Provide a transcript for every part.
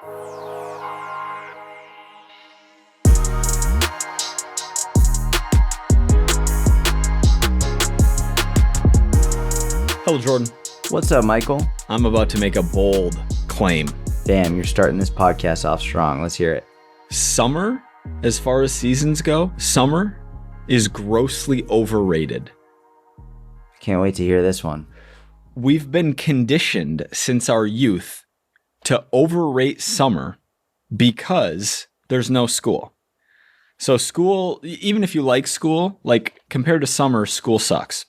Hello, Jordan. What's up, Michael? I'm about to make a bold claim. Damn, you're starting this podcast off strong. Let's hear it. Summer, as far as seasons go, summer is grossly overrated. Can't wait to hear this one. We've been conditioned since our youth to overrate summer because there's no school. So school, even if you like school, like compared to summer, school sucks.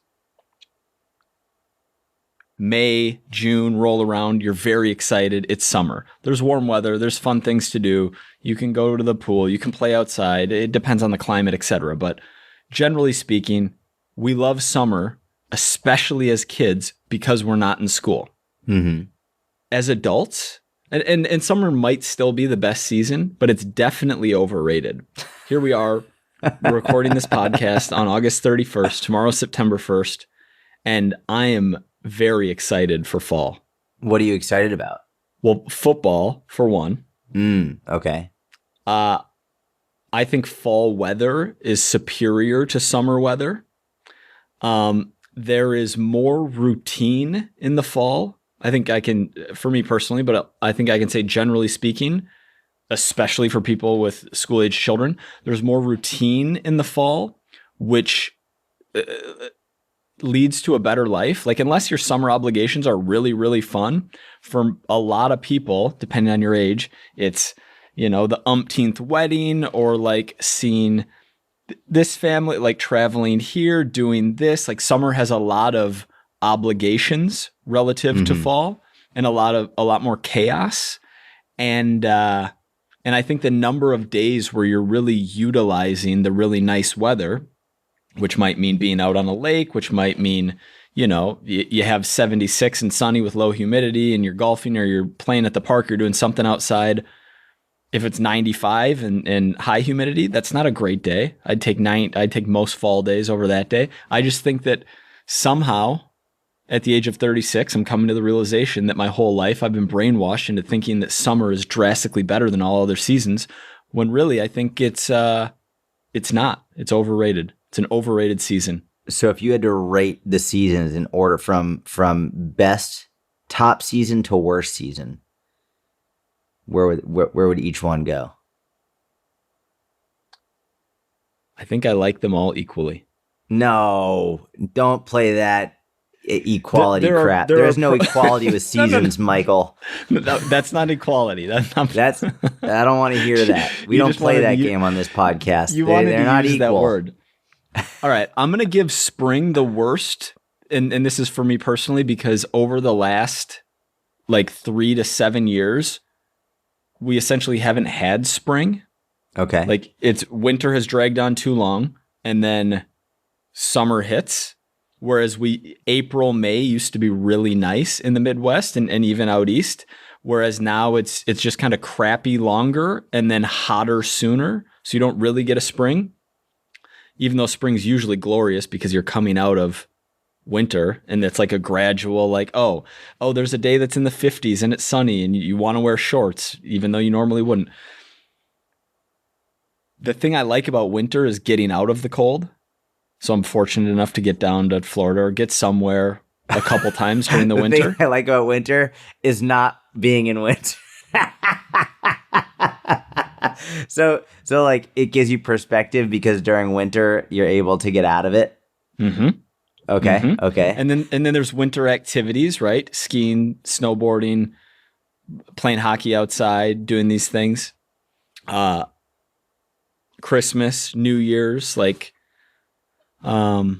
May, June roll around, you're very excited. It's summer. There's warm weather. There's fun things to do. You can go to the pool. You can play outside. It depends on the climate, etc. But generally speaking, we love summer, especially as kids, because we're not in school. Mm-hmm. As adults, and summer might still be the best season, but it's definitely overrated. Here we are, we're recording this podcast on August 31st. Tomorrow's September 1st, and I am very excited for fall. What are you excited about? Well, football, for one. Okay. I think fall weather is superior to summer weather. There is more routine in the fall. I think I can, for me personally, but I think I can say generally speaking, especially for people with school-age children, there's more routine in the fall, which leads to a better life. Like, unless your summer obligations are really, really fun, for a lot of people, depending on your age, it's, you know, the umpteenth wedding, or like seeing this family, like traveling here, doing this. Like, summer has a lot of obligations relative to fall, and a lot more chaos. And I think the number of days where you're really utilizing the really nice weather, which might mean being out on a lake, which might mean, you know, you have 76 and sunny with low humidity, and you're golfing or you're playing at the park, you're doing something outside. If it's 95 and high humidity, that's not a great day. I'd take most fall days over that day. I just think that somehow at the age of 36, I'm coming to the realization that my whole life I've been brainwashed into thinking that summer is drastically better than all other seasons, when really I think it's not. It's overrated. It's an overrated season. So if you had to rate the seasons in order from best top season to worst season, where would each one go? I think I like them all equally. No, don't play that equality crap. There is no equality with seasons, no. Michael. No, that's not equality. I don't want to hear that. We don't play that game on this podcast. They're not equal. That word. All right, I'm going to give spring the worst, and this is for me personally, because over the last like 3 to 7 years, we essentially haven't had spring. Okay. Like, winter has dragged on too long, and then summer hits, whereas April, May used to be really nice in the Midwest and even out east, whereas now it's just kind of crappy longer and then hotter sooner, so you don't really get a spring. Even though spring's usually glorious because you're coming out of winter, and it's like a gradual, like, oh, there's a day that's in the 50s and it's sunny and you want to wear shorts, even though you normally wouldn't. The thing I like about winter is getting out of the cold. So I'm fortunate enough to get down to Florida or get somewhere a couple times during the winter. Thing I like about winter is not being in winter. So like, it gives you perspective because during winter you're able to get out of it. Mm-hmm. Okay. Mm-hmm. Okay. And then there's winter activities, right? Skiing, snowboarding, playing hockey outside, doing these things. Christmas, New Year's, like, all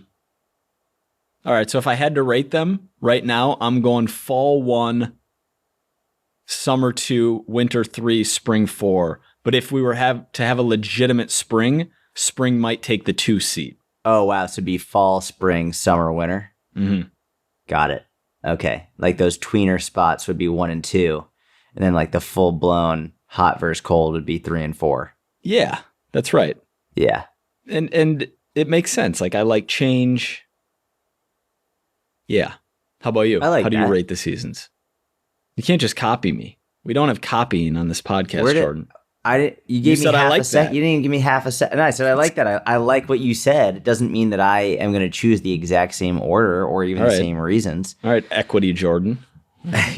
right. So if I had to rate them right now, I'm going fall 1, summer 2, winter 3, spring 4. But if we were to have a legitimate spring might take the 2 seat. Oh, wow. So it'd be fall, spring, summer, winter. Mm-hmm. Got it. Okay. Like those tweener spots would be 1 and 2. And then like the full blown hot versus cold would be 3 and 4. Yeah, that's right. Yeah. And it makes sense. Like, I like change. Yeah. How about you? I like How do that. you rate the seasons? You can't just copy me. We don't have copying on this podcast, Jordan. You gave me said I half like a second. that. You didn't even give me half a second. No, I said I like that. I like what you said. It doesn't mean that I am going to choose the exact same order or even the same reasons. All right, equity, Jordan.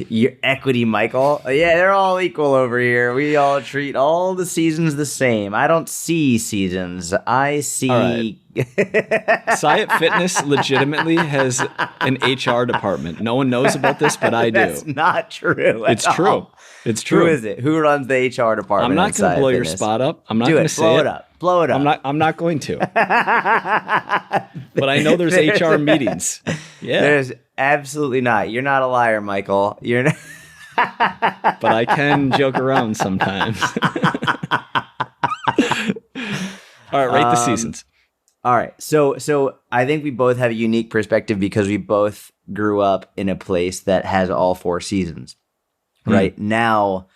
Your equity, Michael. Yeah, they're all equal over here. We all treat all the seasons the same. I don't see seasons. I see. All right. Syatt Fitness legitimately has an HR department. No one knows about this, but I do. That's not true. It's true. It's true. Who is it? Who runs the HR department? I'm not going to blow your spot up. I'm not going to say blow it up. Blow it up. I'm not going to. But I know there's HR meetings. Yeah. There's absolutely not. You're not a liar, Michael. You're not. But I can joke around sometimes. All right, rate the seasons. All right. So I think we both have a unique perspective because we both grew up in a place that has all 4 seasons. Right now,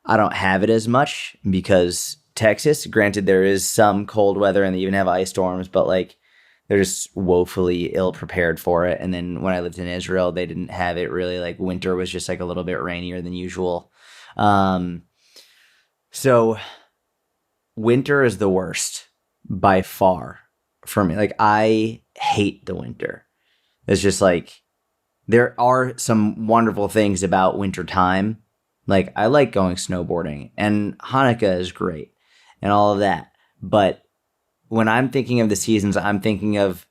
I don't have it as much because Texas, granted, there is some cold weather and they even have ice storms, but like they're just woefully ill prepared for it. And then when I lived in Israel, they didn't have it really. Like winter was just like a little bit rainier than usual. So winter is the worst by far for me. Like I hate the winter. It's just like, there are some wonderful things about winter time. Like I like going snowboarding and Hanukkah is great and all of that. But when I'm thinking of the seasons, I'm thinking of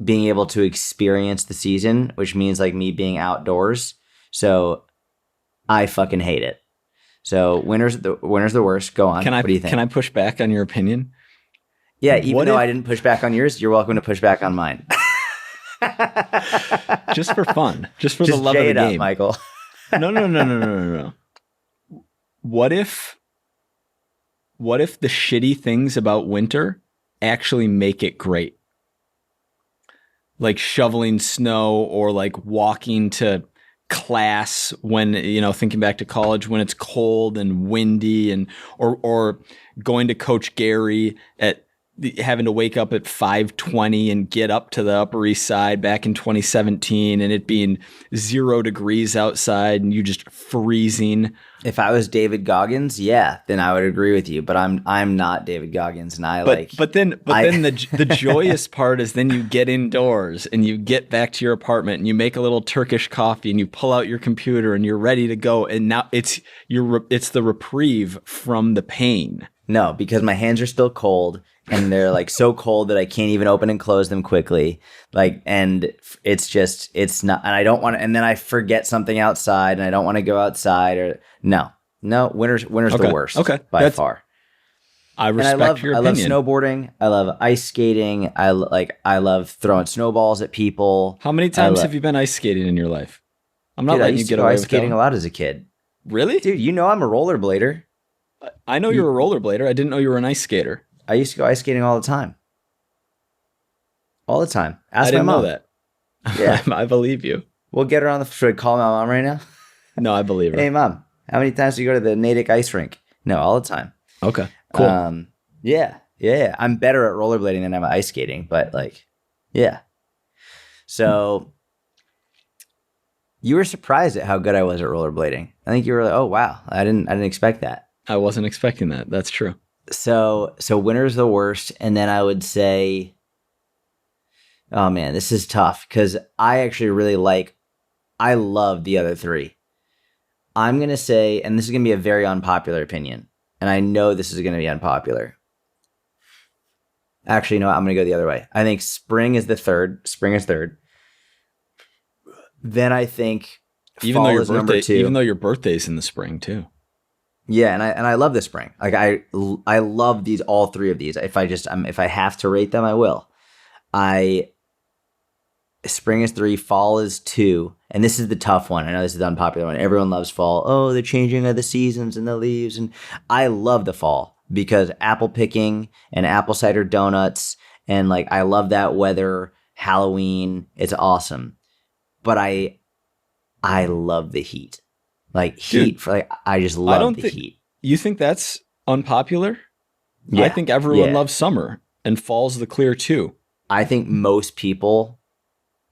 being able to experience the season, which means like me being outdoors. So I fucking hate it. So winter's the worst. Go on. What do you think? Can I push back on your opinion? Yeah, even though I didn't push back on yours, you're welcome to push back on mine. Just for fun, just for the love of the game, Michael. No. What if the shitty things about winter actually make it great? Like shoveling snow or like walking to class when, thinking back to college when it's cold and windy and or going to Coach Gary at having to wake up at 5:20 and get up to the Upper East Side back in 2017 and it being 0 degrees outside and you just freezing. If I was David Goggins, yeah, then I would agree with you. But I'm not David Goggins, and But then the joyous part is then you get indoors and you get back to your apartment and you make a little Turkish coffee and you pull out your computer and you're ready to go. And now it's the reprieve from the pain. No, because my hands are still cold and they're like so cold that I can't even open and close them quickly. Like, and it's not, and I don't want to, and then I forget something outside and I don't want to go outside or no, winter's the worst by far. I respect your opinion. I love snowboarding. I love ice skating. I love throwing snowballs at people. How many times have you been ice skating in your life? I'm not letting you get away with ice skating a lot as a kid. Really? Dude, I'm a rollerblader. I know you're a rollerblader. I didn't know you were an ice skater. I used to go ice skating all the time. All the time. I didn't know that. Yeah. I believe you. We'll get her on the... Should I call my mom right now? No, I believe her. Hey, Mom. How many times do you go to the Natick ice rink? No, all the time. Okay, cool. Yeah. I'm better at rollerblading than I'm at ice skating, but like, yeah. So... You were surprised at how good I was at rollerblading. I think you were like, "Oh wow, I didn't expect that." I wasn't expecting that. That's true. So winter's the worst, and then I would say, oh man, this is tough because I actually I love the other 3. I'm gonna say, and this is gonna be a very unpopular opinion, and I know this is gonna be unpopular. Actually, no, I'm gonna go the other way. I think spring is third. Then I think fall is number 2. Even though your birthday's in the spring too. Yeah, and I love the spring. Like I love all 3 of these. If I have to rate them, I will. Spring is 3, fall is 2, and this is the tough one. I know this is the unpopular one. Everyone loves fall. Oh, the changing of the seasons and the leaves, and I love the fall because apple picking and apple cider donuts, and like I love that weather. Halloween, it's awesome. But I love the heat. Like heat, Dude, I just love the heat. You think that's unpopular? Yeah. I think everyone loves summer and fall's the clear too. I think most people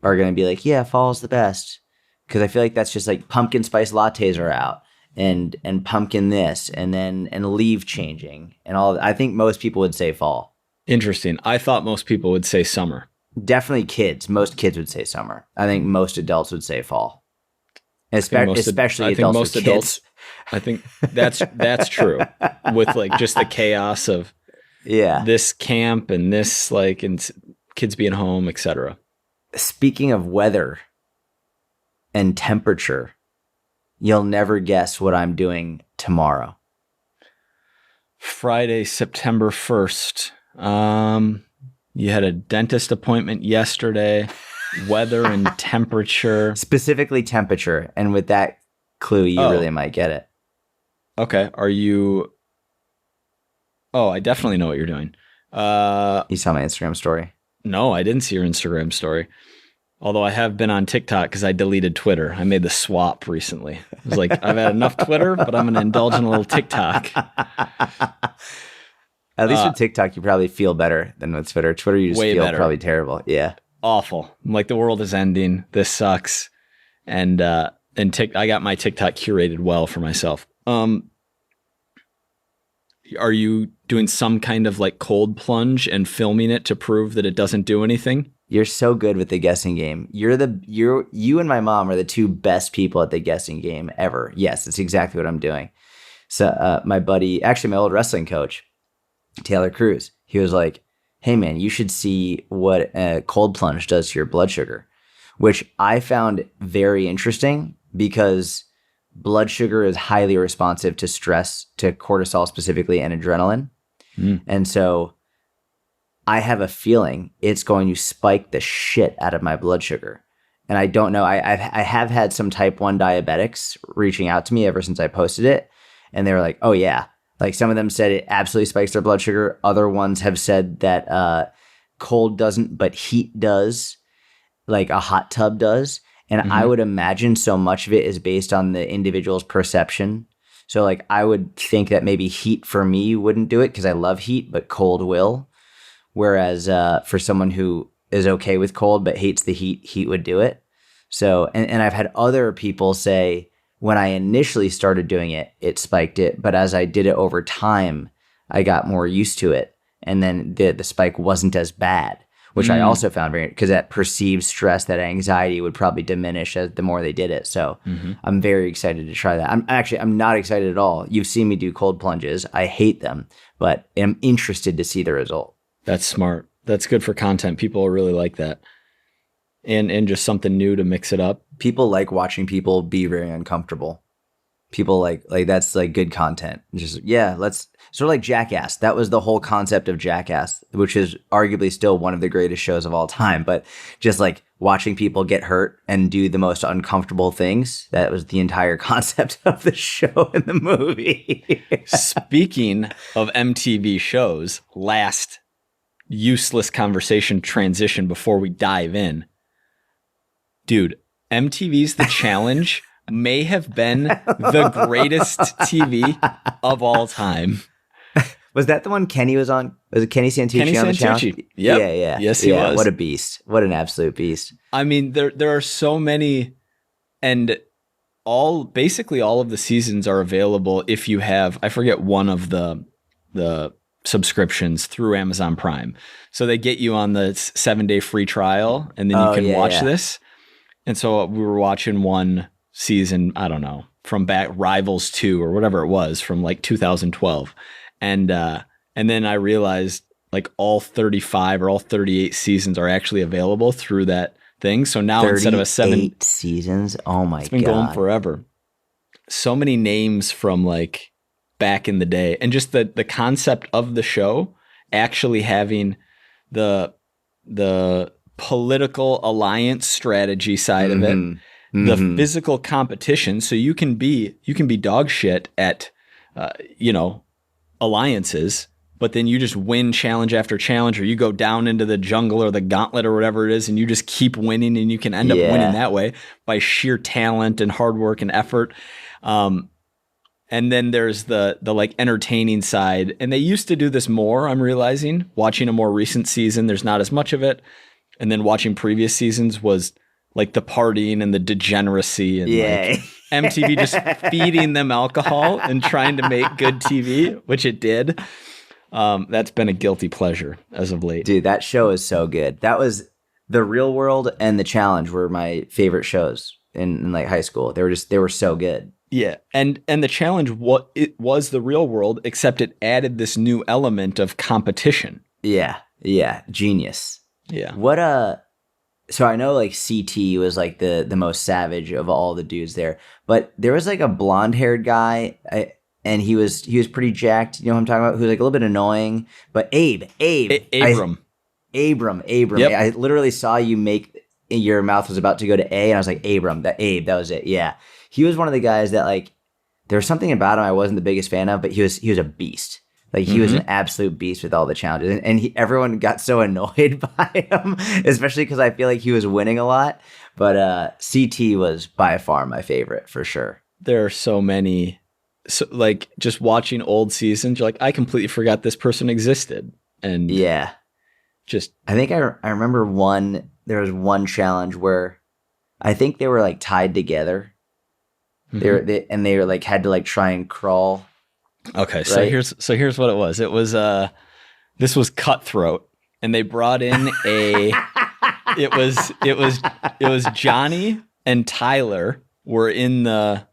are going to be like, yeah, fall's the best. Because I feel like that's just like pumpkin spice lattes are out. and pumpkin this and leaf changing and all. I think most people would say fall. Interesting. I thought most people would say summer. Definitely kids. Most kids would say summer. I think most adults would say fall. Especially adults with kids. I think that's true. With like just the chaos of this camp and this like and kids being home, etc. Speaking of weather and temperature, you'll never guess what I'm doing tomorrow. Friday, September 1st. You had a dentist appointment yesterday. Weather and temperature. Specifically temperature. And with that clue, you really might get it. Okay. Are you... Oh, I definitely know what you're doing. You saw my Instagram story? No, I didn't see your Instagram story. Although I have been on TikTok because I deleted Twitter. I made the swap recently. I was like, I've had enough Twitter, but I'm going to indulge in a little TikTok. At least with TikTok, you probably feel better than with Twitter. Twitter, you just feel better. Probably terrible. Yeah. Awful. I'm like, the world is ending. This sucks. And I got my TikTok curated well for myself. Are you doing some kind of like cold plunge and filming it to prove that it doesn't do anything? You're so good with the guessing game. You and my mom are the two best people at the guessing game ever. Yes, that's exactly what I'm doing. So my buddy, actually my old wrestling coach, Taylor Cruz, he was like, hey man, you should see what a cold plunge does to your blood sugar, which I found very interesting because blood sugar is highly responsive to stress, to cortisol specifically, and adrenaline. And so I have a feeling it's going to spike the shit out of my blood sugar. And I don't know. I have had some type 1 diabetics reaching out to me ever since I posted it. And they were like, oh yeah. Like some of them said it absolutely spikes their blood sugar. Other ones have said that cold doesn't, but heat does, like a hot tub does. And I would imagine so much of it is based on the individual's perception. So like I would think that maybe heat for me wouldn't do it because I love heat, but cold will. Whereas for someone who is okay with cold but hates the heat, heat would do it. So, and I've had other people say, when I initially started doing it, it spiked it. But as I did it over time, I got more used to it. And then the spike wasn't as bad, which I also found very, because that perceived stress, that anxiety would probably diminish as the more they did it. So I'm very excited to try that. I'm not excited at all. You've seen me do cold plunges. I hate them, but I'm interested to see the result. That's smart. That's good for content. People really like that. And just something new to mix it up. People like watching people be very uncomfortable. People like that's like good content. Just let's sort of like Jackass. That was the whole concept of Jackass, which is arguably still one of the greatest shows of all time. But just like watching people get hurt and do the most uncomfortable things, that was the entire concept of the show and the movie. Speaking of MTV shows, last useless conversation transition before we dive in. Dude, MTV's The Challenge may have been the greatest TV of all time. Was that the one Kenny was on? Was it Kenny Santucci on The Challenge? Yep. Yeah. Yes, he was. What a beast. What an absolute beast. I mean, there are so many, and basically all of the seasons are available if you have, I forget one of the subscriptions through Amazon Prime. So they get you on the 7-day free trial, and then you can watch this. And so we were watching one season, I don't know, from back Rivals 2 or whatever it was from like 2012. And then I realized like all 35 or all 38 seasons are actually available through that thing. So now instead of a 8 seasons, oh my God. It's been going forever. So many names from like back in the day, and just the concept of the show actually having the political alliance strategy side of it, the physical competition. So you can be dog shit at, alliances, but then you just win challenge after challenge, or you go down into the jungle or the gauntlet or whatever it is, and you just keep winning, and you can end up winning that way by sheer talent and hard work and effort. And then there's the like entertaining side, and they used to do this more. I'm realizing watching a more recent season, there's not as much of it. And then watching previous seasons was like the partying and the degeneracy and like MTV just feeding them alcohol and trying to make good TV, which it did. That's been a guilty pleasure as of late. Dude, that show is so good. That was The Real World and The Challenge were my favorite shows in like high school. They were so good. Yeah, and The Challenge, it was The Real World, except it added this new element of competition. Yeah, genius. Yeah. So I know like CT was like the most savage of all the dudes there, but there was like a blonde haired guy, and he was pretty jacked. You know what I'm talking about? Who was like a little bit annoying, but Abram. Yep. I literally saw you make your mouth was about to go to A, and I was like, Abram, that was it. Yeah. He was one of the guys that like, there was something about him I wasn't the biggest fan of, but he was a beast. Like he was an absolute beast with all the challenges, and everyone got so annoyed by him, especially because I feel like he was winning a lot. But CT was by far my favorite for sure. There are so many, like just watching old seasons, you're like, I completely forgot this person existed, and yeah, I think I remember there was one challenge where I think they were like tied together. They were like had to like try and crawl. Okay, right? so here's what it was. It was this was Cutthroat, and they brought in it was Johnny and Tyler were in the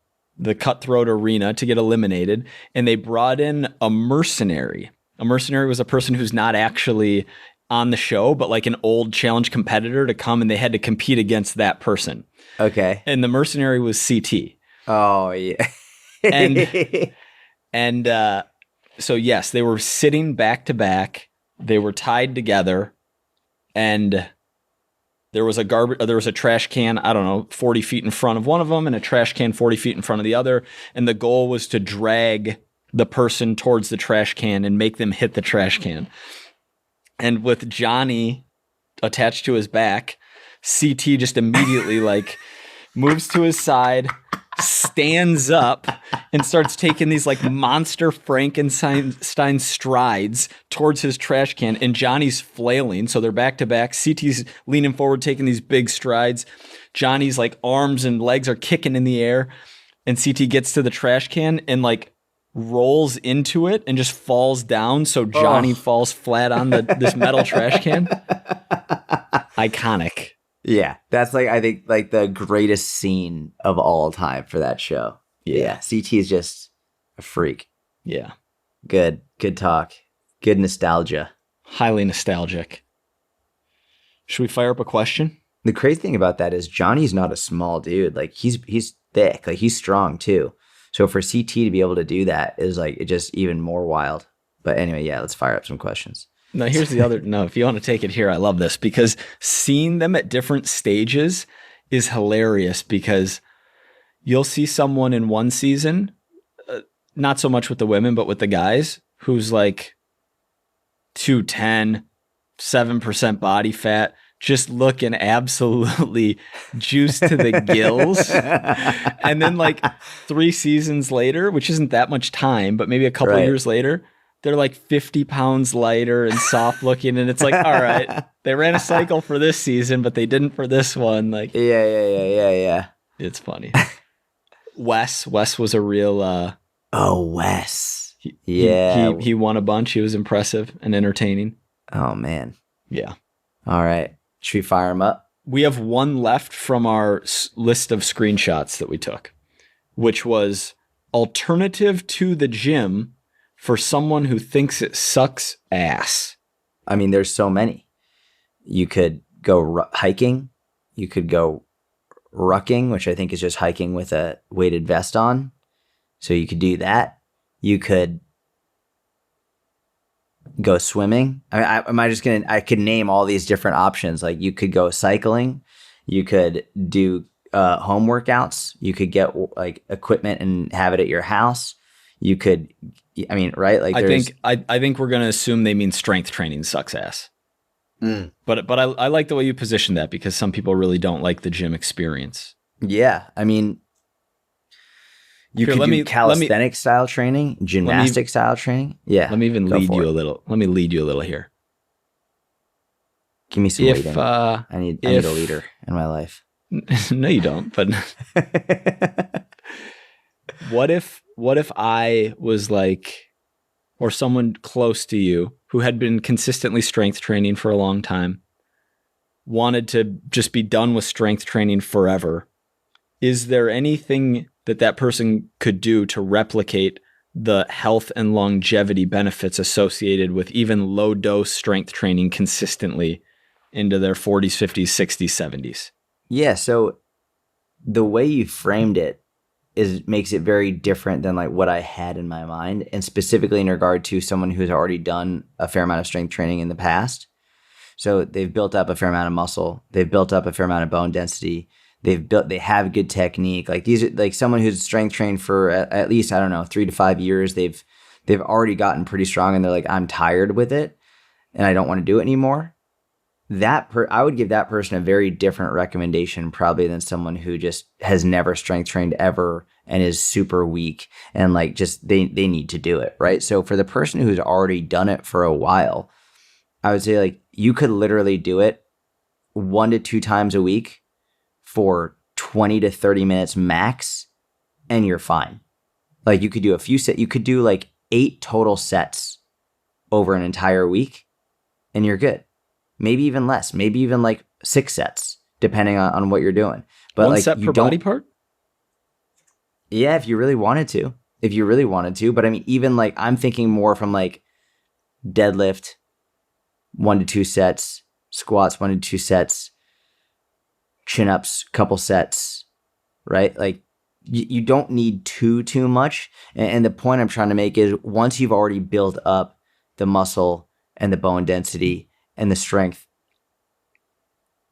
Cutthroat arena to get eliminated, and they brought in a mercenary. A mercenary was a person who's not actually on the show, but like an old challenge competitor to come, and they had to compete against that person. Okay. And the mercenary was CT. Oh yeah. And so yes, they were sitting back to back. They were tied together, and there was a trash can, I don't know, 40 feet in front of one of them, and a trash can 40 feet in front of the other. And the goal was to drag the person towards the trash can and make them hit the trash can. And with Johnny attached to his back, CT just immediately like moves to his side, stands up, and starts taking these like monster Frankenstein strides towards his trash can, and Johnny's flailing, so they're back to back. CT's leaning forward, taking these big strides. Johnny's like arms and legs are kicking in the air, and CT gets to the trash can and like rolls into it and just falls down, so Johnny falls flat on this metal trash can. Iconic. Yeah, that's like I think like the greatest scene of all time for that show. Yeah, CT is just a freak. Yeah. Good talk. Good nostalgia. Highly nostalgic. Should we fire up a question? The crazy thing about that is Johnny's not a small dude. Like he's thick. Like he's strong too. So for CT to be able to do that is like it just even more wild. But anyway, yeah, let's fire up some questions. No, here's the other. No, if you want to take it here, I love this because seeing them at different stages is hilarious because you'll see someone in one season, not so much with the women, but with the guys, who's like 210, 7% body fat, just looking absolutely juiced to the gills. And then like 3 seasons later, which isn't that much time, but maybe a couple years later, they're like 50 pounds lighter and soft looking. And it's like, all right, they ran a cycle for this season, but they didn't for this one. Like, yeah. It's funny. Wes was a real, Wes. He won a bunch. He was impressive and entertaining. Oh man. Yeah. All right. Should we fire him up? We have one left from our list of screenshots that we took, which was alternative to the gym for someone who thinks it sucks ass. I mean, there's so many. You could go hiking. You could go rucking, which I think is just hiking with a weighted vest on. So you could do that. You could go swimming. I could name all these different options. Like you could go cycling. You could do home workouts. You could get like equipment and have it at your house. You could, I mean, right? Like I think we're going to assume they mean strength training sucks ass. But I like the way you position that because some people really don't like the gym experience. Yeah, I mean, you could do calisthenic style training, gymnastic style training. Yeah, let me even lead you a little. Let me lead you a little here. Give me some leading. I need a leader in my life. No, you don't. But What if I was like, or someone close to you who had been consistently strength training for a long time, wanted to just be done with strength training forever? Is there anything that person could do to replicate the health and longevity benefits associated with even low dose strength training consistently into their 40s, 50s, 60s, 70s? Yeah. So the way you framed it makes it very different than like what I had in my mind, and specifically in regard to someone who's already done a fair amount of strength training in the past. So they've built up a fair amount of muscle, they've built up a fair amount of bone density, they have good technique. Like these are like someone who's strength trained for at least, I don't know, 3 to 5 years. They've already gotten pretty strong, and they're like, I'm tired with it and I don't want to do it anymore. I would give that person a very different recommendation probably than someone who just has never strength trained ever and is super weak and like just they need to do it, right? So for the person who's already done it for a while, I would say like you could literally do it 1 to 2 times a week for 20 to 30 minutes max, and you're fine. Like you could do you could do like 8 total sets over an entire week and you're good. Maybe even less, maybe even like 6 sets, depending on what you're doing. But 1 like set per body part? Yeah, if you really wanted to. But I mean, even like I'm thinking more from like deadlift, 1 to 2 sets, squats, 1 to 2 sets, chin-ups, couple sets, right? Like you don't need too much. And the point I'm trying to make is once you've already built up the muscle and the bone density and the strength,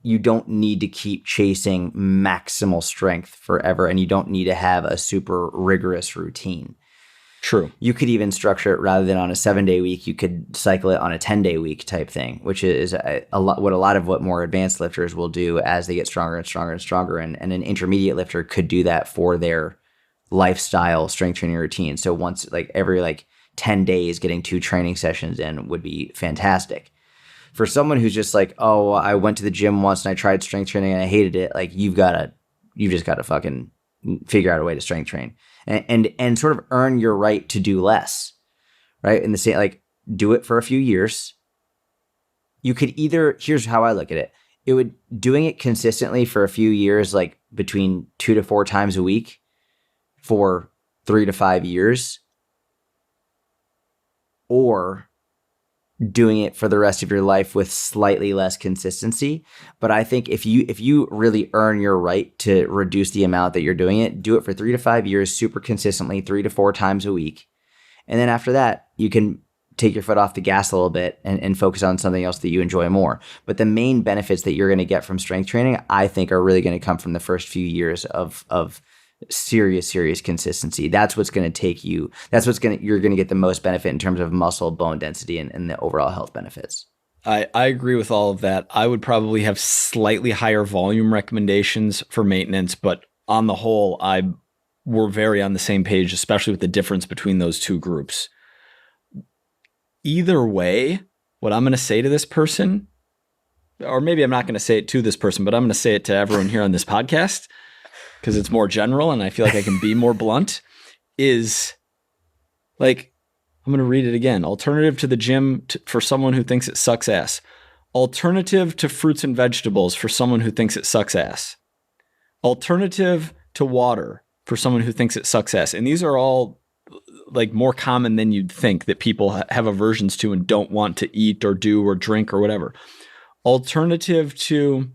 you don't need to keep chasing maximal strength forever, and you don't need to have a super rigorous routine. True. You could even structure it rather than on a 7-day week, you could cycle it on a 10-day week type thing, which is a lot of what more advanced lifters will do as they get stronger and stronger and stronger. And an intermediate lifter could do that for their lifestyle strength training routine. So once like every like 10 days, getting 2 training sessions in would be fantastic. For someone who's just like, oh, I went to the gym once and I tried strength training and I hated it, like you've just got to fucking figure out a way to strength train and sort of earn your right to do less, right? In the same, like do it for a few years. You could either, here's how I look at it. Doing it consistently for a few years, like between 2 to 4 times a week for 3 to 5 years, or doing it for the rest of your life with slightly less consistency. But I think if you really earn your right to reduce the amount that you're doing it, do it for 3 to 5 years, super consistently, 3 to 4 times a week. And then after that, you can take your foot off the gas a little bit and focus on something else that you enjoy more. But the main benefits that you're going to get from strength training, I think, are really going to come from the first few years of serious consistency. That's what's going to take you. You're going to get the most benefit in terms of muscle, bone density, and the overall health benefits. I agree with all of that. I would probably have slightly higher volume recommendations for maintenance, but on the whole, we're very on the same page, especially with the difference between those two groups. Either way, what I'm going to say to this person, or maybe I'm not going to say it to this person, but I'm going to say it to everyone here on this podcast, because it's more general and I feel like I can be more blunt, is like, I'm going to read it again. Alternative to the gym for someone who thinks it sucks ass. Alternative to fruits and vegetables for someone who thinks it sucks ass. Alternative to water for someone who thinks it sucks ass. And these are all like more common than you'd think that people have aversions to and don't want to eat or do or drink or whatever. Alternative to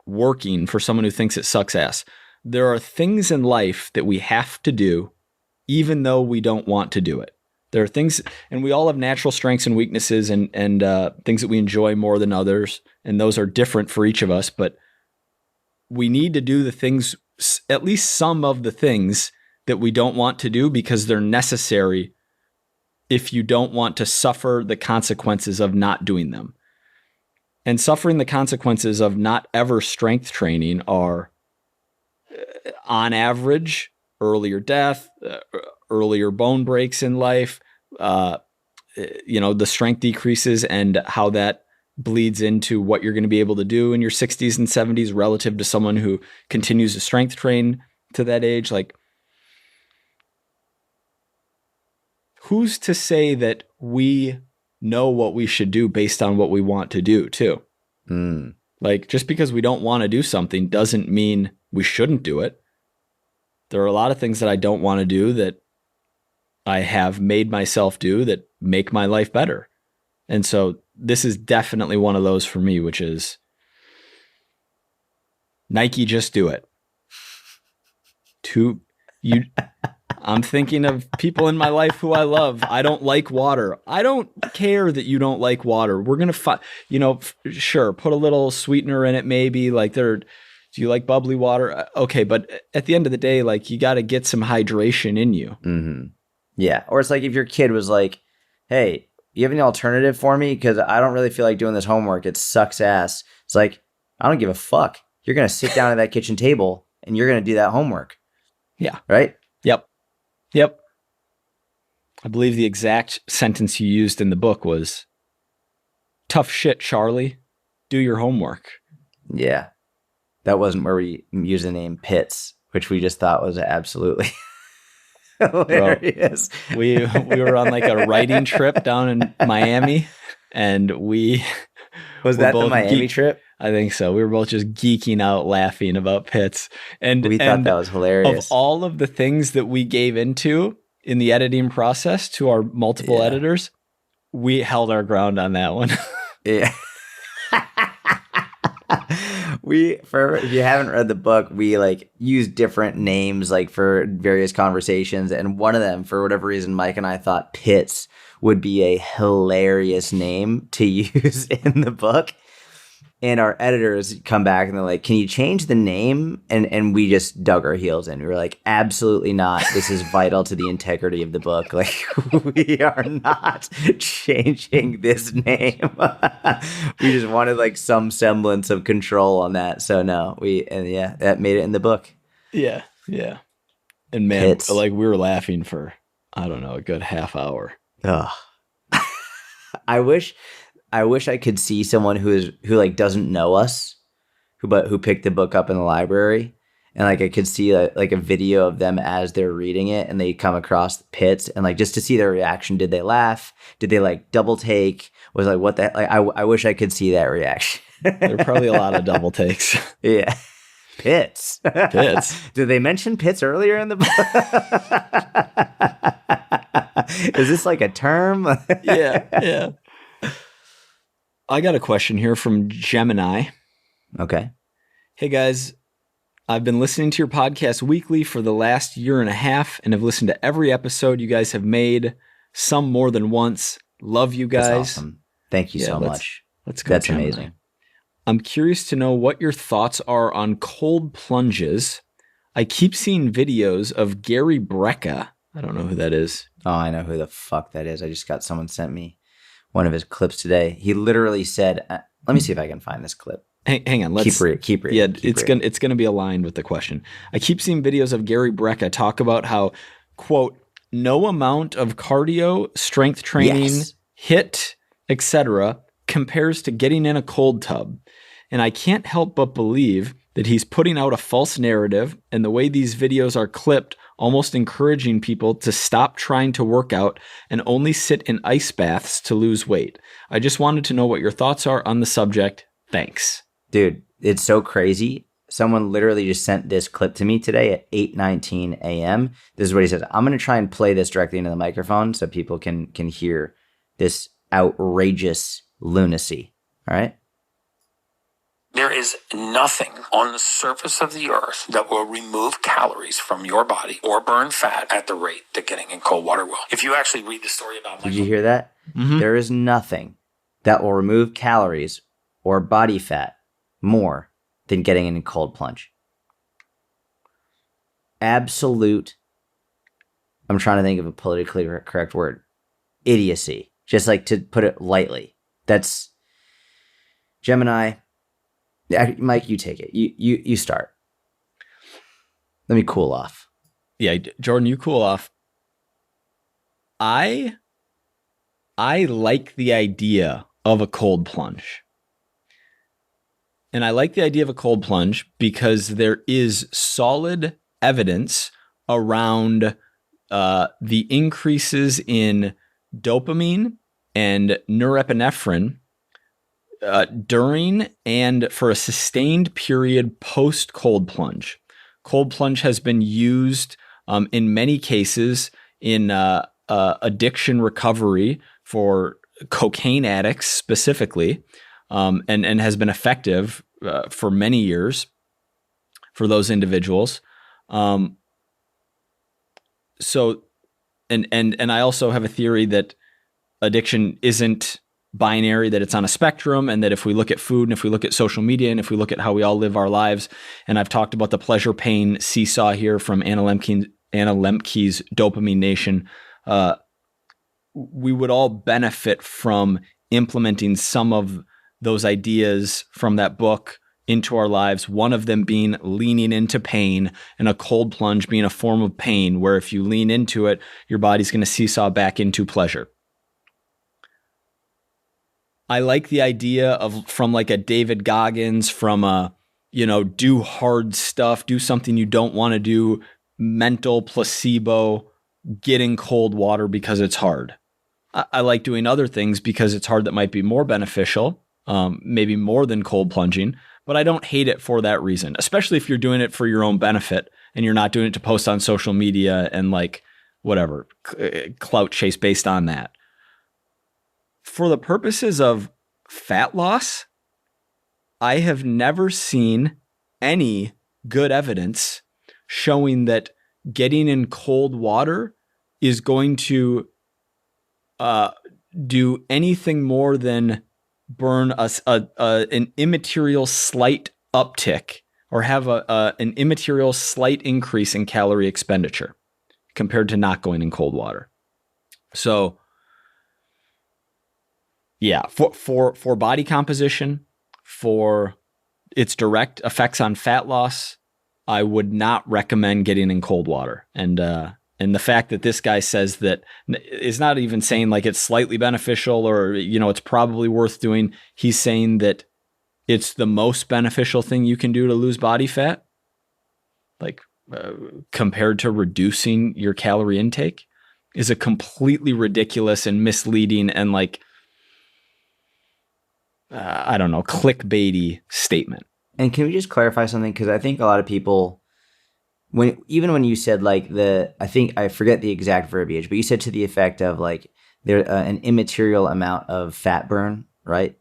working for someone who thinks it sucks ass. There are things in life that we have to do even though we don't want to do it. There are things, and we all have natural strengths and weaknesses and things that we enjoy more than others, and those are different for each of us, but we need to do the things, at least some of the things that we don't want to do, because they're necessary if you don't want to suffer the consequences of not doing them. And suffering the consequences of not ever strength training are, on average, earlier death, earlier bone breaks in life, the strength decreases and how that bleeds into what you're going to be able to do in your 60s and 70s relative to someone who continues to strength train to that age. Like, who's to say that we know what we should do based on what we want to do too? Like, just because we don't want to do something doesn't mean we shouldn't do it. There are a lot of things that I don't want to do that I have made myself do that make my life better. And so this is definitely one of those for me, which is Nike, just do it. I'm thinking of people in my life who I love. I don't like water. I don't care that you don't like water. We're going to sure, put a little sweetener in it maybe. Like, do you like bubbly water? Okay, but at the end of the day, like, you got to get some hydration in you. Mm-hmm. Yeah. Or it's like if your kid was like, hey, you have any alternative for me? Because I don't really feel like doing this homework. It sucks ass. It's like, I don't give a fuck. You're going to sit down at that kitchen table and you're going to do that homework. Yeah. Right? Yep. I believe the exact sentence you used in the book was, tough shit, Charlie. Do your homework. Yeah. That wasn't where we used the name Pitts, which we just thought was absolutely hilarious. Bro, we were on like a writing trip down in Miami, and we was that the Miami trip? I think so. We were both just geeking out laughing about Pitts. And we thought that was hilarious. Of all of the things that we gave into in the editing process to our multiple editors, we held our ground on that one. Yeah. If you haven't read the book, we like use different names like for various conversations. And one of them, for whatever reason, Mike and I thought Pitts would be a hilarious name to use in the book. And our editors come back and they're like, can you change the name? And we just dug our heels in. We were like, absolutely not. This is vital to the integrity of the book. Like, we are not changing this name. We just wanted like some semblance of control on that. So no, that made it in the book. Yeah. And man, Pitts. like, we were laughing for, I don't know, a good half hour. Ugh. I wish I could see someone who like doesn't know us, who picked the book up in the library, and like I could see like a video of them as they're reading it, and they come across Pitts, and like just to see their reaction. Did they laugh? Did they like double take? Was like what that? Like I wish I could see that reaction. There are probably a lot of double takes. Yeah, Pitts. Did they mention Pitts earlier in the book? Is this like a term? Yeah. I got a question here from Gemini. Okay. Hey guys, I've been listening to your podcast weekly for the last year and a half and have listened to every episode you guys have made, some more than once. Love you guys. That's awesome. Thank you so much. Let's go. That's Gemini. amazing. I'm curious to know what your thoughts are on cold plunges. I keep seeing videos of Gary Brecka. I don't know who that is. Oh, I know who the fuck that is. I just got someone sent me one of his clips today. He literally said, let me see if I can find this clip. Hang on. Let's keep reading. Yeah, it's gonna be aligned with the question. I keep seeing videos of Gary Brecka talk about how, quote, no amount of cardio, strength training, HIIT, etc. compares to getting in a cold tub. And I can't help but believe that he's putting out a false narrative, and the way these videos are clipped, almost encouraging people to stop trying to work out and only sit in ice baths to lose weight. I just wanted to know what your thoughts are on the subject. Thanks. Dude, it's so crazy. Someone literally just sent this clip to me today at 8:19 a.m. This is what he says. I'm going to try and play this directly into the microphone so people can hear this outrageous lunacy. All right? There is nothing on the surface of the earth that will remove calories from your body or burn fat at the rate that getting in cold water will. If you actually read the story about Did you hear that? Mm-hmm. There is nothing that will remove calories or body fat more than getting in a cold plunge. Absolute, I'm trying to think of a politically correct word, idiocy. Just like to put it lightly. That's Gemini. Mike, you take it. You start. Let me cool off. Yeah, Jordan, you cool off. I like the idea of a cold plunge. And I like the idea of a cold plunge because there is solid evidence around the increases in dopamine and norepinephrine during and for a sustained period post cold plunge. Cold plunge has been used in many cases in addiction recovery for cocaine addicts specifically, and has been effective for many years for those individuals. So, and I also have a theory that addiction isn't binary, that it's on a spectrum, and that if we look at food and if we look at social media and if we look at how we all live our lives, and I've talked about the pleasure pain seesaw here from Anna Lemke's Dopamine Nation, we would all benefit from implementing some of those ideas from that book into our lives. One of them being leaning into pain, and a cold plunge being a form of pain where if you lean into it, your body's going to seesaw back into pleasure. I like the idea of from like a David Goggins, from a, do hard stuff, do something you don't want to do, mental placebo, getting cold water because it's hard. I like doing other things because it's hard that might be more beneficial, maybe more than cold plunging, but I don't hate it for that reason, especially if you're doing it for your own benefit and you're not doing it to post on social media and like whatever, clout chase based on that. For the purposes of fat loss, I have never seen any good evidence showing that getting in cold water is going to do anything more than burn an immaterial slight uptick or have an immaterial slight increase in calorie expenditure compared to not going in cold water. So yeah, for body composition, for its direct effects on fat loss, I would not recommend getting in cold water. And the fact that this guy says that is not even saying like it's slightly beneficial or, it's probably worth doing. He's saying that it's the most beneficial thing you can do to lose body fat, like compared to reducing your calorie intake, is a completely ridiculous and misleading and like, I don't know, clickbaity statement. And can we just clarify something? Because I think a lot of people, when you said like I forget the exact verbiage, but you said to the effect of like there an immaterial amount of fat burn, right?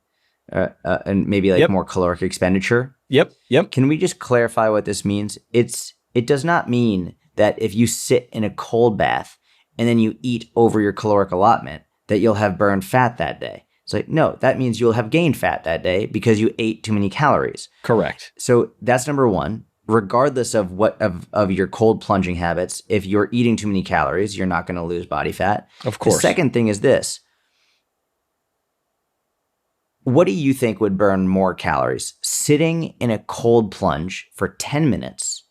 And maybe like more caloric expenditure. Yep. Can we just clarify what this means? It does not mean that if you sit in a cold bath and then you eat over your caloric allotment that you'll have burned fat that day. It's like, no, that means you'll have gained fat that day because you ate too many calories. Correct. So that's number one. Regardless of what of your cold plunging habits, if you're eating too many calories, you're not going to lose body fat. Of course. The second thing is this. What do you think would burn more calories? Sitting in a cold plunge for 10 minutes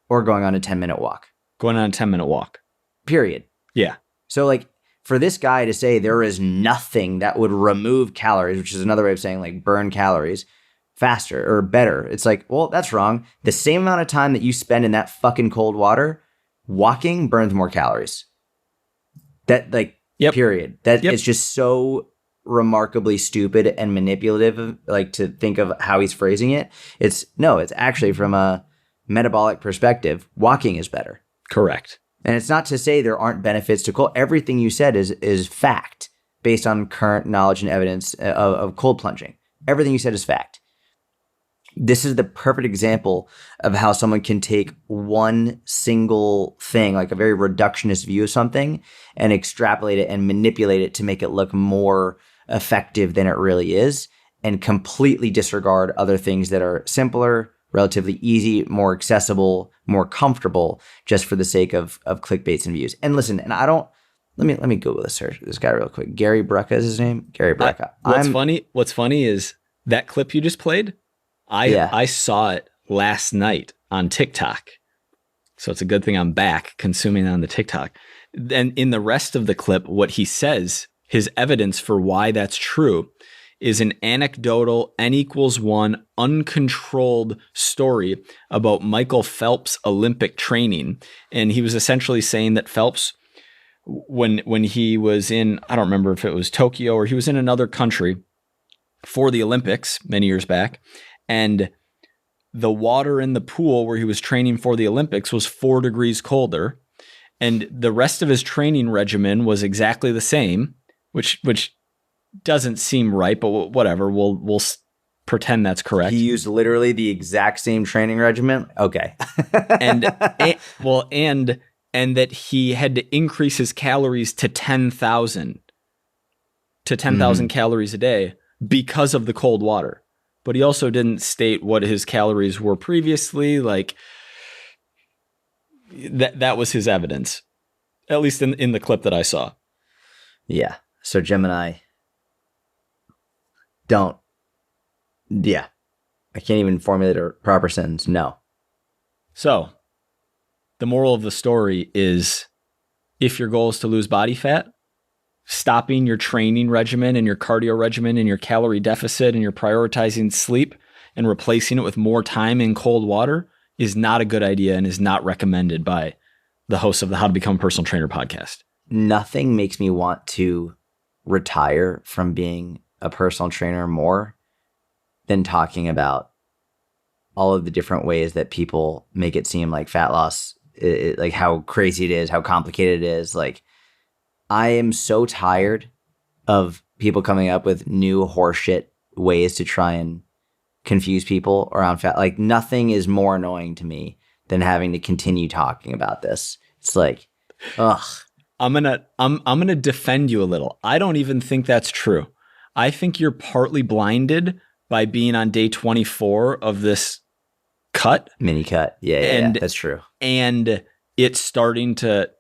or going on a 10-minute walk? Going on a 10-minute walk. Period. Yeah. So like for this guy to say there is nothing that would remove calories, which is another way of saying like burn calories faster or better. It's like, well, that's wrong. The same amount of time that you spend in that fucking cold water, walking burns more calories. That like, period. That is just so remarkably stupid and manipulative, like to think of how he's phrasing it. It's actually from a metabolic perspective, walking is better. Correct. And it's not to say there aren't benefits to cold. Everything you said is fact based on current knowledge and evidence of cold plunging. Everything you said is fact. This is the perfect example of how someone can take one single thing, like a very reductionist view of something, and extrapolate it and manipulate it to make it look more effective than it really is, and completely disregard other things that are simpler, relatively easy, more accessible, more comfortable, just for the sake of clickbaits and views. And listen, and I don't, let me Google this guy real quick. Gary Brecka is his name? Gary Brecka. What's funny is that clip you just played, I saw it last night on TikTok. So it's a good thing I'm back consuming on the TikTok. And in the rest of the clip, what he says, his evidence for why that's true, is an anecdotal N=1 uncontrolled story about Michael Phelps' Olympic training. And he was essentially saying that Phelps when he was in, I don't remember if it was Tokyo or he was in another country for the Olympics many years back. And the water in the pool where he was training for the Olympics was 4 degrees colder. And the rest of his training regimen was exactly the same, which doesn't seem right, but whatever. We'll pretend that's correct. He used literally the exact same training regimen. Okay. and that he had to increase his calories to 10,000 calories a day because of the cold water. But he also didn't state what his calories were previously. Like that was his evidence, at least in the clip that I saw. Yeah. So Gemini, I can't even formulate a proper sentence. No. So the moral of the story is, if your goal is to lose body fat, stopping your training regimen and your cardio regimen and your calorie deficit and you're prioritizing sleep and replacing it with more time in cold water is not a good idea and is not recommended by the hosts of the How to Become a Personal Trainer podcast. Nothing makes me want to retire from being a personal trainer more than talking about all of the different ways that people make it seem like fat loss, like how crazy it is, how complicated it is. Like, I am so tired of people coming up with new horseshit ways to try and confuse people around fat. Like, nothing is more annoying to me than having to continue talking about this. It's like, ugh. I'm gonna defend you a little. I don't even think that's true. I think you're partly blinded by being on day 24 of this cut. Mini cut. Yeah, that's true. And it's starting to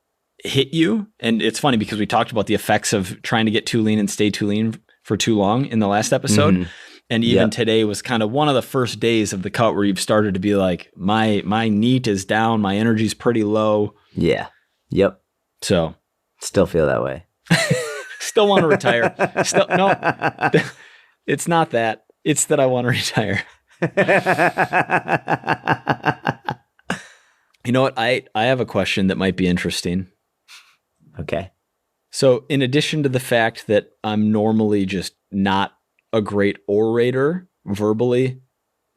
hit you. And it's funny because we talked about the effects of trying to get too lean and stay too lean for too long in the last episode. Mm-hmm. And even today was kind of one of the first days of the cut where you've started to be like, my NEAT is down. My energy's pretty low. Yeah. Yep. So still feel that way. Still want to retire. No, it's not that. It's that I want to retire. You know what? I have a question that might be interesting. Okay. So in addition to the fact that I'm normally just not a great orator verbally.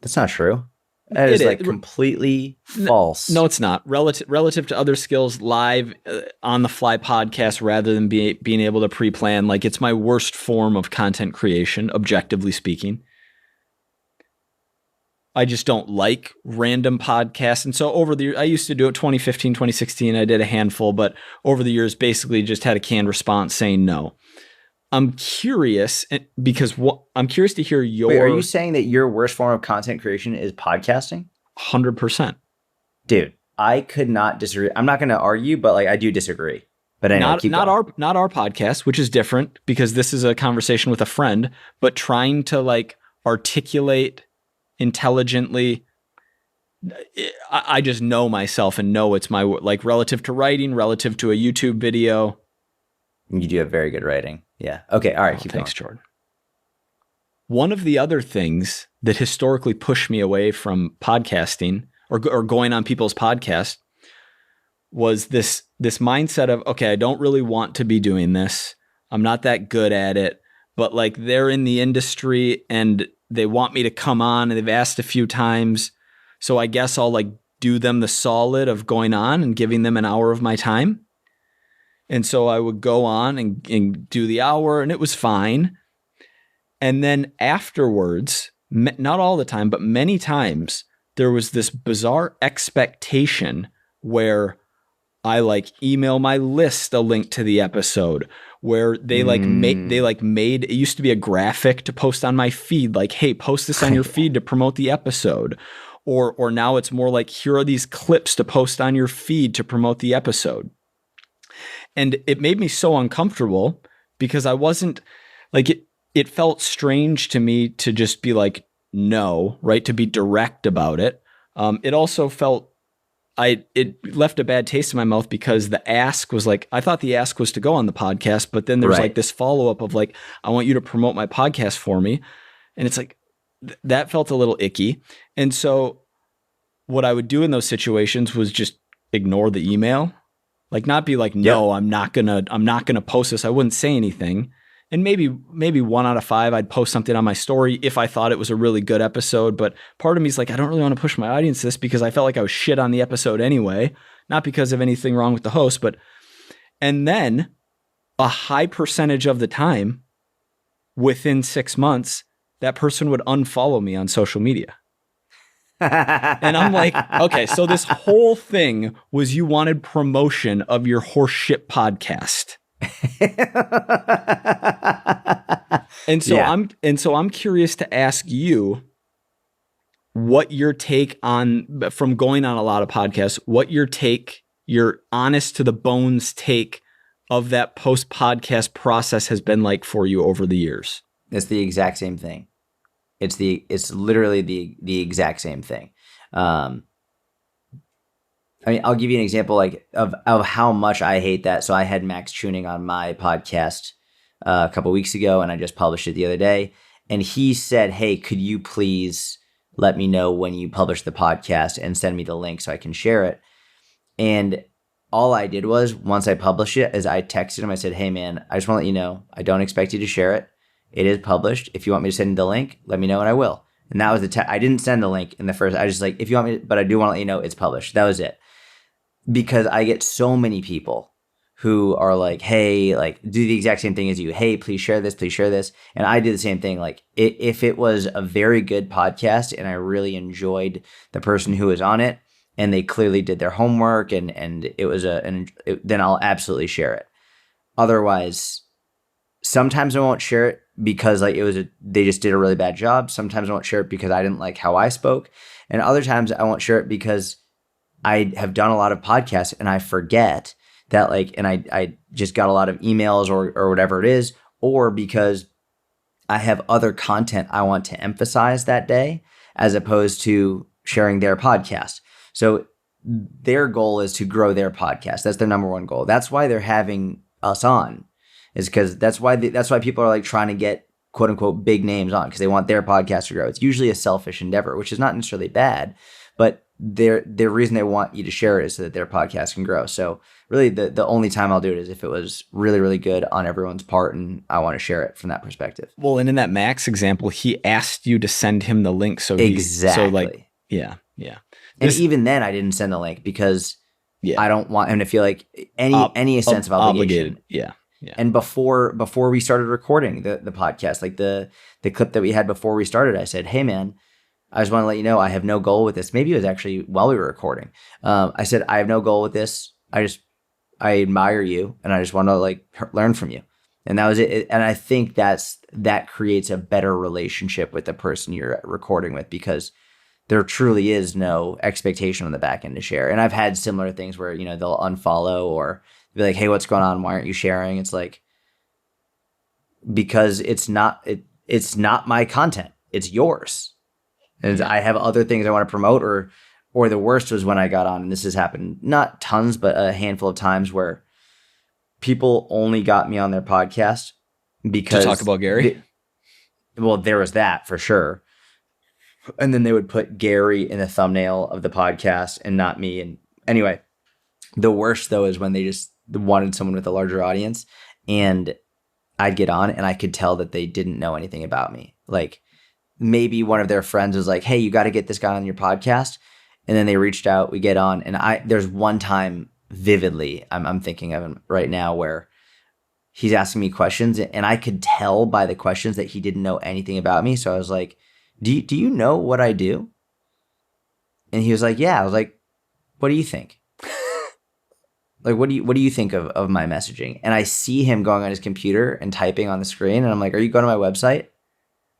That's not true. That is like completely false. No, it's not. Relative to other skills, live on the fly podcast rather than being able to pre-plan, like it's my worst form of content creation, objectively speaking. I just don't like random podcasts. And so I used to do it 2015, 2016. I did a handful, but over the years, basically just had a canned response saying no. I'm curious because I'm curious to hear your... Wait, are you saying that your worst form of content creation is podcasting? 100%. Dude, I could not disagree. I'm not going to argue, but like I do disagree. But anyway, not our podcast, which is different because this is a conversation with a friend, but trying to like articulate intelligently. I just know myself and know it's my, like, relative to writing, relative to a YouTube video. You do have very good writing. Yeah. Okay. All right. Thanks, Jordan. One of the other things that historically pushed me away from podcasting or going on people's podcasts was this mindset of, okay, I don't really want to be doing this. I'm not that good at it, but like they're in the industry and they want me to come on and they've asked a few times. So I guess I'll like do them the solid of going on and giving them an hour of my time. And so I would go on and do the hour and it was fine. And then afterwards, not all the time, but many times, there was this bizarre expectation where I like email my list a link to the episode, where they made it used to be a graphic to post on my feed, like, hey, post this on your feed to promote the episode. Or now it's more like, here are these clips to post on your feed to promote the episode. And it made me so uncomfortable because I wasn't like it felt strange to me to just be like, no, right? To be direct about it. It also felt it left a bad taste in my mouth because the ask was like, I thought the ask was to go on the podcast, but then there's like this follow-up of like, I want you to promote my podcast for me. And it's like, that felt a little icky. And so what I would do in those situations was just ignore the email Like not be like, no, I'm not gonna post this. I wouldn't say anything. And maybe 1 out of 5, I'd post something on my story if I thought it was a really good episode. But part of me is like, I don't really want to push my audience this because I felt like I was shit on the episode anyway, not because of anything wrong with the host, and then a high percentage of the time within 6 months, that person would unfollow me on social media. And I'm like, okay, so this whole thing was you wanted promotion of your horseshit podcast. And so I'm curious to ask you what your take on, from going on a lot of podcasts, what your honest to the bones take of that post podcast process has been like for you over the years. It's the exact same thing. It's literally the exact same thing. I mean, I'll give you an example like of how much I hate that. So I had Max Tuning on my podcast a couple weeks ago, and I just published it the other day. And he said, "Hey, could you please let me know when you publish the podcast and send me the link so I can share it?" And all I did was, once I published it, is I texted him. I said, "Hey, man, I just want to let you know, I don't expect you to share it. It is published. If you want me to send you the link, let me know and I will." And that was I didn't send the link in the first. I just like, if you want me to, but I do want to let you know it's published. That was it. Because I get so many people who are like, hey, like do the exact same thing as you. Hey, please share this. Please share this. And I do the same thing. Like if it was a very good podcast and I really enjoyed the person who was on it and they clearly did their homework and it was then I'll absolutely share it. Otherwise, sometimes I won't share it because like they just did a really bad job. Sometimes I won't share it because I didn't like how I spoke. And other times I won't share it because I have done a lot of podcasts and I forget that like, and I just got a lot of emails or whatever it is, or because I have other content I want to emphasize that day as opposed to sharing their podcast. So their goal is to grow their podcast. That's their number one goal. That's why they're having us on, is because that's why people are like trying to get quote unquote big names on, because they want their podcast to grow. It's usually a selfish endeavor, which is not necessarily bad, but the reason they want you to share it is so that their podcast can grow. So really the only time I'll do it is if it was really, really good on everyone's part and I want to share it from that perspective. Well, and in that Max example, he asked you to send him the link. Exactly. Yeah. And even then I didn't send the link because I don't want him to feel like any sense of obligation. Yeah. And before we started recording the podcast, like the clip that we had before we started, I said, "Hey man, I just want to let you know I have no goal with this." Maybe it was actually while we were recording. I said, "I have no goal with this. I admire you and I just want to like learn from you." And that was it. And I think that creates a better relationship with the person you're recording with, because there truly is no expectation on the back end to share. And I've had similar things where, they'll unfollow or be like, "Hey, what's going on? Why aren't you sharing?" It's like, because it's not my content. It's yours. And I have other things I want to promote, or the worst was when I got on, and this has happened not tons, but a handful of times where people only got me on their podcast because to talk about Gary. Well, there was that for sure. And then they would put Gary in the thumbnail of the podcast and not me. And anyway, the worst though is when they just wanted someone with a larger audience, and I'd get on and I could tell that they didn't know anything about me. Like maybe one of their friends was like, "Hey, you got to get this guy on your podcast." And then they reached out, we get on, and there's one time vividly, I'm thinking of him right now, where he's asking me questions and I could tell by the questions that he didn't know anything about me. So I was like, do you know what I do? And he was like, "Yeah." I was like, "What do you think?" Like, what do you think of my messaging? And I see him going on his computer and typing on the screen, and I'm like, "Are you going to my website?"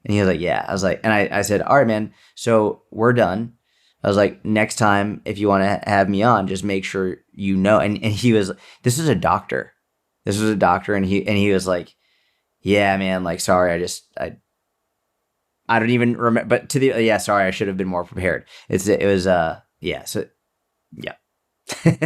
And he was like, "Yeah." I was like, and I said, "All right, man, so we're done." I was like, "Next time, if you want to have me on, just make sure you know." And he was, this was a doctor. And he was like, "Yeah, man, like, sorry, I don't even remember, but sorry, I should have been more prepared." So yeah.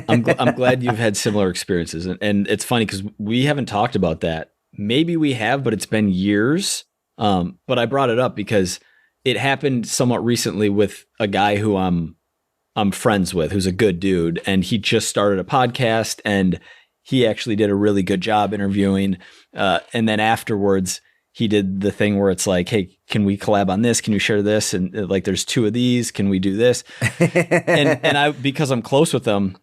I'm glad you've had similar experiences. And it's funny because we haven't talked about that. Maybe we have, but it's been years. But I brought it up because it happened somewhat recently with a guy who I'm I'm friends with, who's a good dude, and he just started a podcast, and he actually did a really good job interviewing. And then afterwards, he did the thing where it's like, hey, can we collab on this? Can you share this? And like, there's 2 of these. Can we do this? and I, because I'm close with him,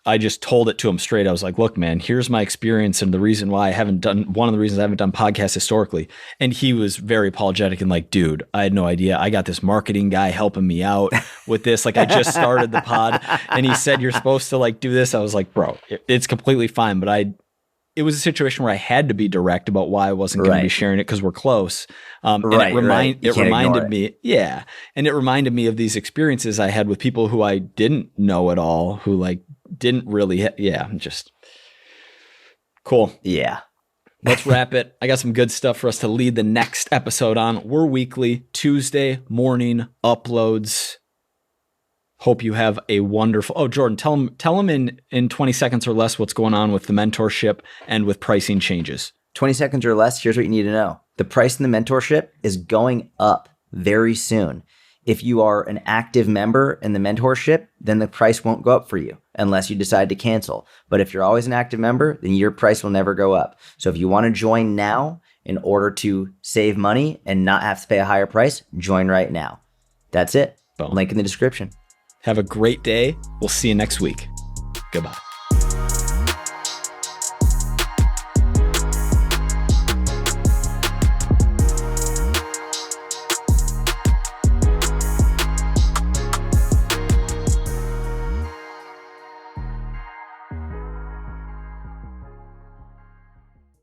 I just told it to him straight. I was like, look, man, here's my experience and the reason why one of the reasons I haven't done podcasts historically. And he was very apologetic and like, dude, I had no idea. I got this marketing guy helping me out with this. Like, I just started the pod and he said, you're supposed to like do this. I was like, bro, it's completely fine. But it was a situation where I had to be direct about why I wasn't going to be sharing it because we're close. And it reminded me, yeah. And it reminded me of these experiences I had with people who I didn't know at all, who like didn't really, just cool. Yeah. Let's wrap it. I got some good stuff for us to lead the next episode on. We're weekly, Tuesday morning uploads. Hope you have a wonderful. Oh, Jordan, tell them in 20 seconds or less what's going on with the mentorship and with pricing changes. 20 seconds or less. Here's what you need to know. The price in the mentorship is going up very soon. If you are an active member in the mentorship, then the price won't go up for you unless you decide to cancel. But if you're always an active member, then your price will never go up. So if you want to join now in order to save money and not have to pay a higher price, join right now. That's it. Boom. Link in the description. Have a great day. We'll see you next week. Goodbye.